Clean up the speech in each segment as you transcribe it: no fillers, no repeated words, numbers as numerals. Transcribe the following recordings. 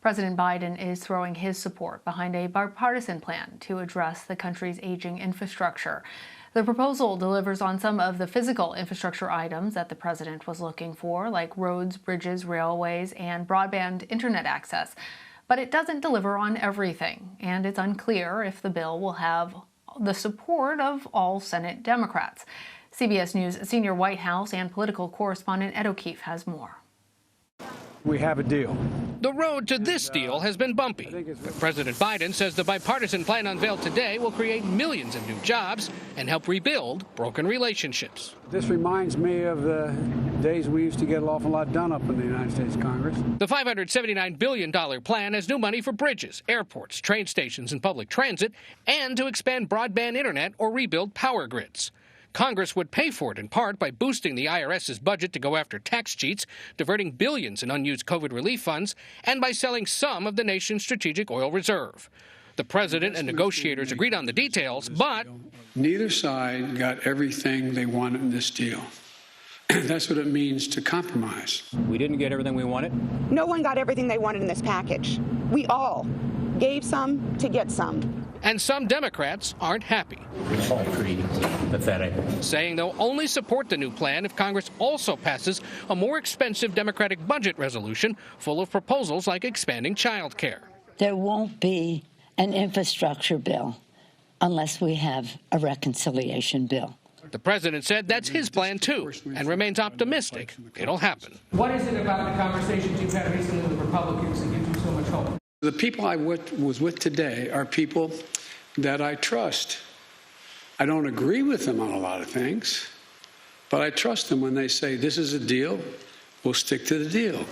President Biden is throwing his support behind a bipartisan plan to address the country's aging infrastructure. The proposal delivers on some of the physical infrastructure items that the president was looking for, like roads, bridges, railways, and broadband internet access. But it doesn't deliver on everything, and it's unclear if the bill will have the support of all Senate Democrats. CBS News senior White House and political correspondent Ed O'Keefe has more. We have a deal. The road to this deal has been bumpy, but President Biden says the bipartisan plan unveiled today will create millions of new jobs and help rebuild broken relationships. This reminds me of the days we used to get an awful lot done up in the United States Congress. The $579 billion plan has new money for bridges, airports, train stations, and public transit, and to expand broadband internet or rebuild power grids. Congress would pay for it in part by boosting the IRS's budget to go after tax cheats, diverting billions in unused COVID relief funds, and by selling some of the nation's strategic oil reserve. The president and negotiators agreed on the details, but neither side got everything they wanted in this deal. That's what it means to compromise. We didn't get everything we wanted. No one got everything they wanted in this package. We all gave some to get some. And some Democrats aren't happy. It's all pretty pathetic. Saying they'll only support the new plan if Congress also passes a more expensive Democratic budget resolution full of proposals like expanding child care. There won't be an infrastructure bill unless we have a reconciliation bill. The president said that's his plan, too, and remains optimistic it'll happen. What is it about the conversations you've had recently with Republicans that gives you so much hope? The people I was with today are people that I trust. I don't agree with them on a lot of things, but I trust them when they say this is a deal, we'll stick to the deal.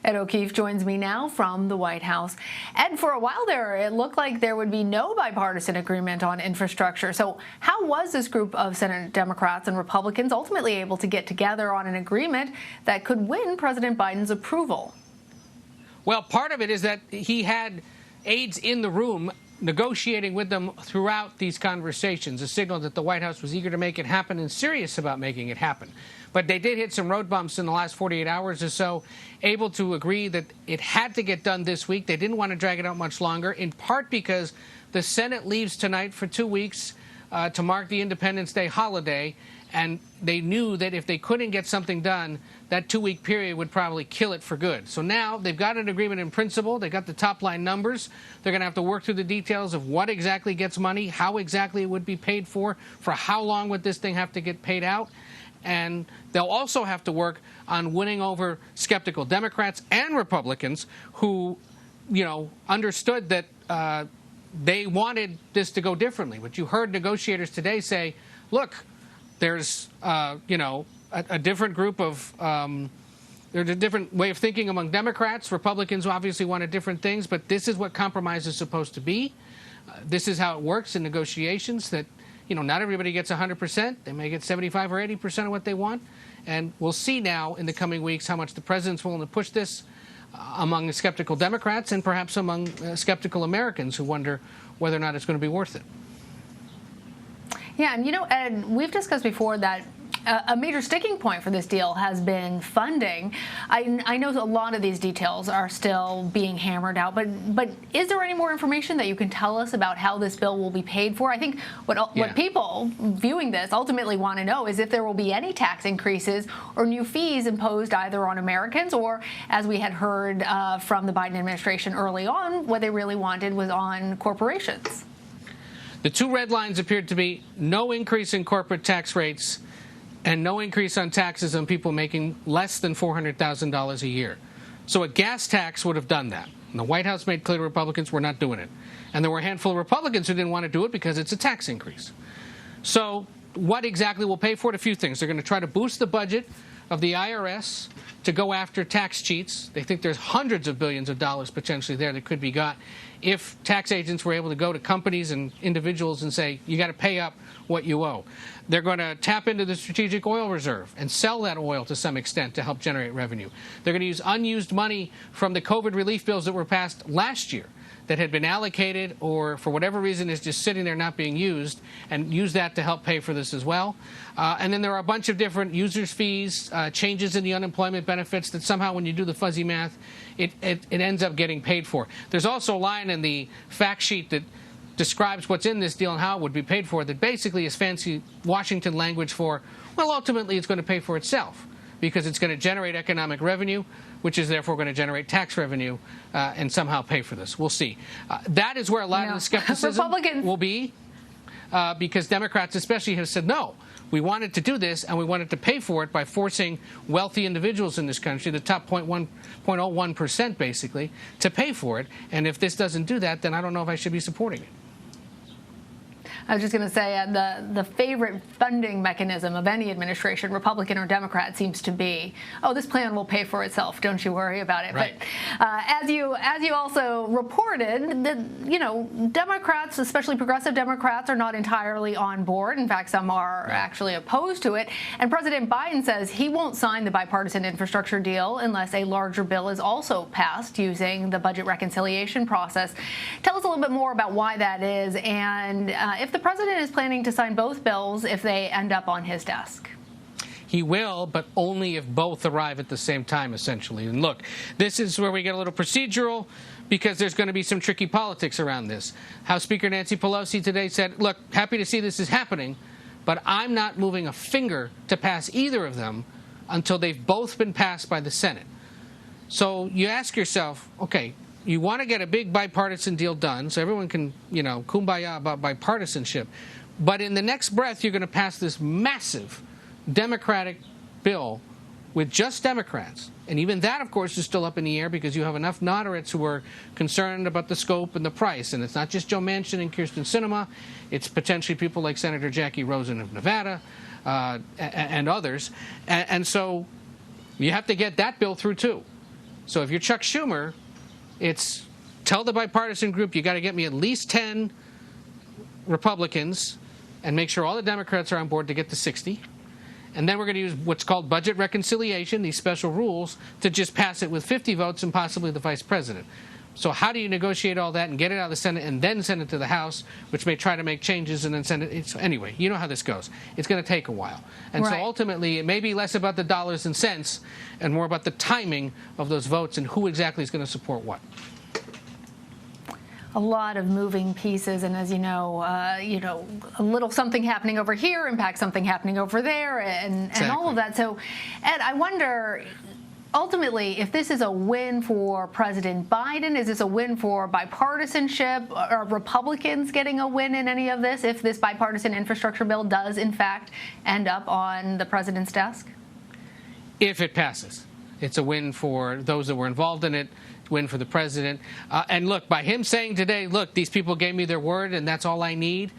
Ed O'Keefe joins me now from the White House. Ed, for a while there, it looked like there would be no bipartisan agreement on infrastructure. So how was this group of Senate Democrats and Republicans ultimately able to get together on an agreement that could win President Biden's approval? Well, part of it is that he had aides in the room negotiating with them throughout these conversations, a signal that the White House was eager to make it happen and serious about making it happen. But they did hit some road bumps in the last 48 hours or so, able to agree that it had to get done this week. They didn't want to drag it out much longer, in part because the Senate leaves tonight for 2 weeks to mark the Independence Day holiday, and they knew that if they couldn't get something done, that 2-week period would probably kill it for good. So now they've got an agreement in principle. They've got the top-line numbers. They're going to have to work through the details of what exactly gets money, how exactly it would be paid for how long would this thing have to get paid out. And they'll also have to work on winning over skeptical Democrats and Republicans who, understood that they wanted this to go differently. But you heard negotiators today say, look, there's, a different group of, there's a different way of thinking among Democrats. Republicans obviously wanted different things, but this is what compromise is supposed to be. This is how it works in negotiations, that, not everybody gets 100%. They may get 75 or 80% of what they want. And we'll see now in the coming weeks how much the president's willing to push this among the skeptical Democrats and perhaps among skeptical Americans who wonder whether or not it's going to be worth it. Yeah, and Ed, we've discussed before that a major sticking point for this deal has been funding. I know a lot of these details are still being hammered out, but is there any more information that you can tell us about how this bill will be paid for? I think what people viewing this ultimately want to know is if there will be any tax increases or new fees imposed either on Americans or, as we had heard from the Biden administration early on, what they really wanted was on corporations. The two red lines appeared to be no increase in corporate tax rates and no increase on taxes on people making less than $400,000 a year. So a gas tax would have done that. And the White House made clear to Republicans we're not doing it. And there were a handful of Republicans who didn't want to do it because it's a tax increase. So what exactly will pay for it? A few things. They're going to try to boost the budget of the IRS to go after tax cheats. They think there's hundreds of billions of dollars potentially there that could be got if tax agents were able to go to companies and individuals and say, you got to pay up what you owe. They're going to tap into the strategic oil reserve and sell that oil to some extent to help generate revenue. They're going to use unused money from the COVID relief bills that were passed last year that had been allocated or for whatever reason is just sitting there not being used, and use that to help pay for this as well. And then there are a bunch of different users' fees, changes in the unemployment benefits that somehow when you do the fuzzy math, it ends up getting paid for. There's also a line in the fact sheet that describes what's in this deal and how it would be paid for that basically is fancy Washington language for, well, ultimately it's going to pay for itself because it's going to generate economic revenue, which is therefore going to generate tax revenue and somehow pay for this. We'll see. That is where a lot of the skepticism will be because Democrats especially have said, no, we wanted to do this and we wanted to pay for it by forcing wealthy individuals in this country, the top 0.01% basically, to pay for it. And if this doesn't do that, then I don't know if I should be supporting it. I was just going to say the favorite funding mechanism of any administration, Republican or Democrat, seems to be, oh, this plan will pay for itself. Don't you worry about it. Right. But as you also reported, Democrats, especially progressive Democrats, are not entirely on board. In fact, some are actually opposed to it. And President Biden says he won't sign the bipartisan infrastructure deal unless a larger bill is also passed using the budget reconciliation process. Tell us a little bit more about why that is and if the president is planning to sign both bills if they end up on his desk. He will, but only if both arrive at the same time, essentially. And look, this is where we get a little procedural because there's going to be some tricky politics around this. House Speaker Nancy Pelosi today said, look, happy to see this is happening, but I'm not moving a finger to pass either of them until they've both been passed by the Senate. So you ask yourself, okay, you want to get a big bipartisan deal done so everyone can, kumbaya about bipartisanship. But in the next breath, you're going to pass this massive Democratic bill with just Democrats. And even that, of course, is still up in the air because you have enough moderates who are concerned about the scope and the price. And it's not just Joe Manchin and Kyrsten Sinema. It's potentially people like Senator Jackie Rosen of Nevada and others. And so you have to get that bill through, too. So if you're Chuck Schumer, it's tell the bipartisan group you got to get me at least 10 Republicans and make sure all the Democrats are on board to get to 60. And then we're going to use what's called budget reconciliation, these special rules, to just pass it with 50 votes and possibly the vice president. So how do you negotiate all that and get it out of the Senate and then send it to the House, which may try to make changes and then send it? Anyway, you know how this goes. It's going to take a while. And so ultimately, it may be less about the dollars and cents and more about the timing of those votes and who exactly is going to support what. A lot of moving pieces, and as you know, a little something happening over here impacts something happening over there, and all of that. So, Ed, I wonder, ultimately, if this is a win for President Biden, is this a win for bipartisanship? Are Republicans getting a win in any of this if this bipartisan infrastructure bill does, in fact, end up on the president's desk? If it passes. It's a win for those that were involved in it, win for the president. And look, by him saying today, look, these people gave me their word and that's all I need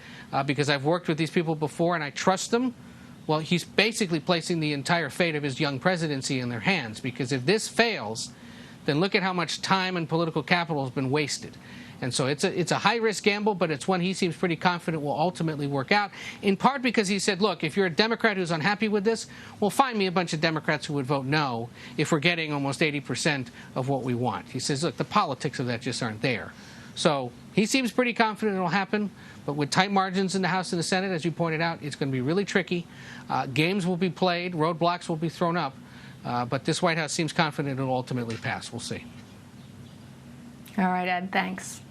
because I've worked with these people before and I trust them. Well, he's basically placing the entire fate of his young presidency in their hands because if this fails, then look at how much time and political capital has been wasted. And so it's a high-risk gamble, but it's one he seems pretty confident will ultimately work out, in part because he said, look, if you're a Democrat who's unhappy with this, well, find me a bunch of Democrats who would vote no if we're getting almost 80% of what we want. He says, look, the politics of that just aren't there. So he seems pretty confident it'll happen, but with tight margins in the House and the Senate, as you pointed out, it's going to be really tricky. Games will be played, roadblocks will be thrown up, but this White House seems confident it'll ultimately pass. We'll see. All right, Ed, thanks.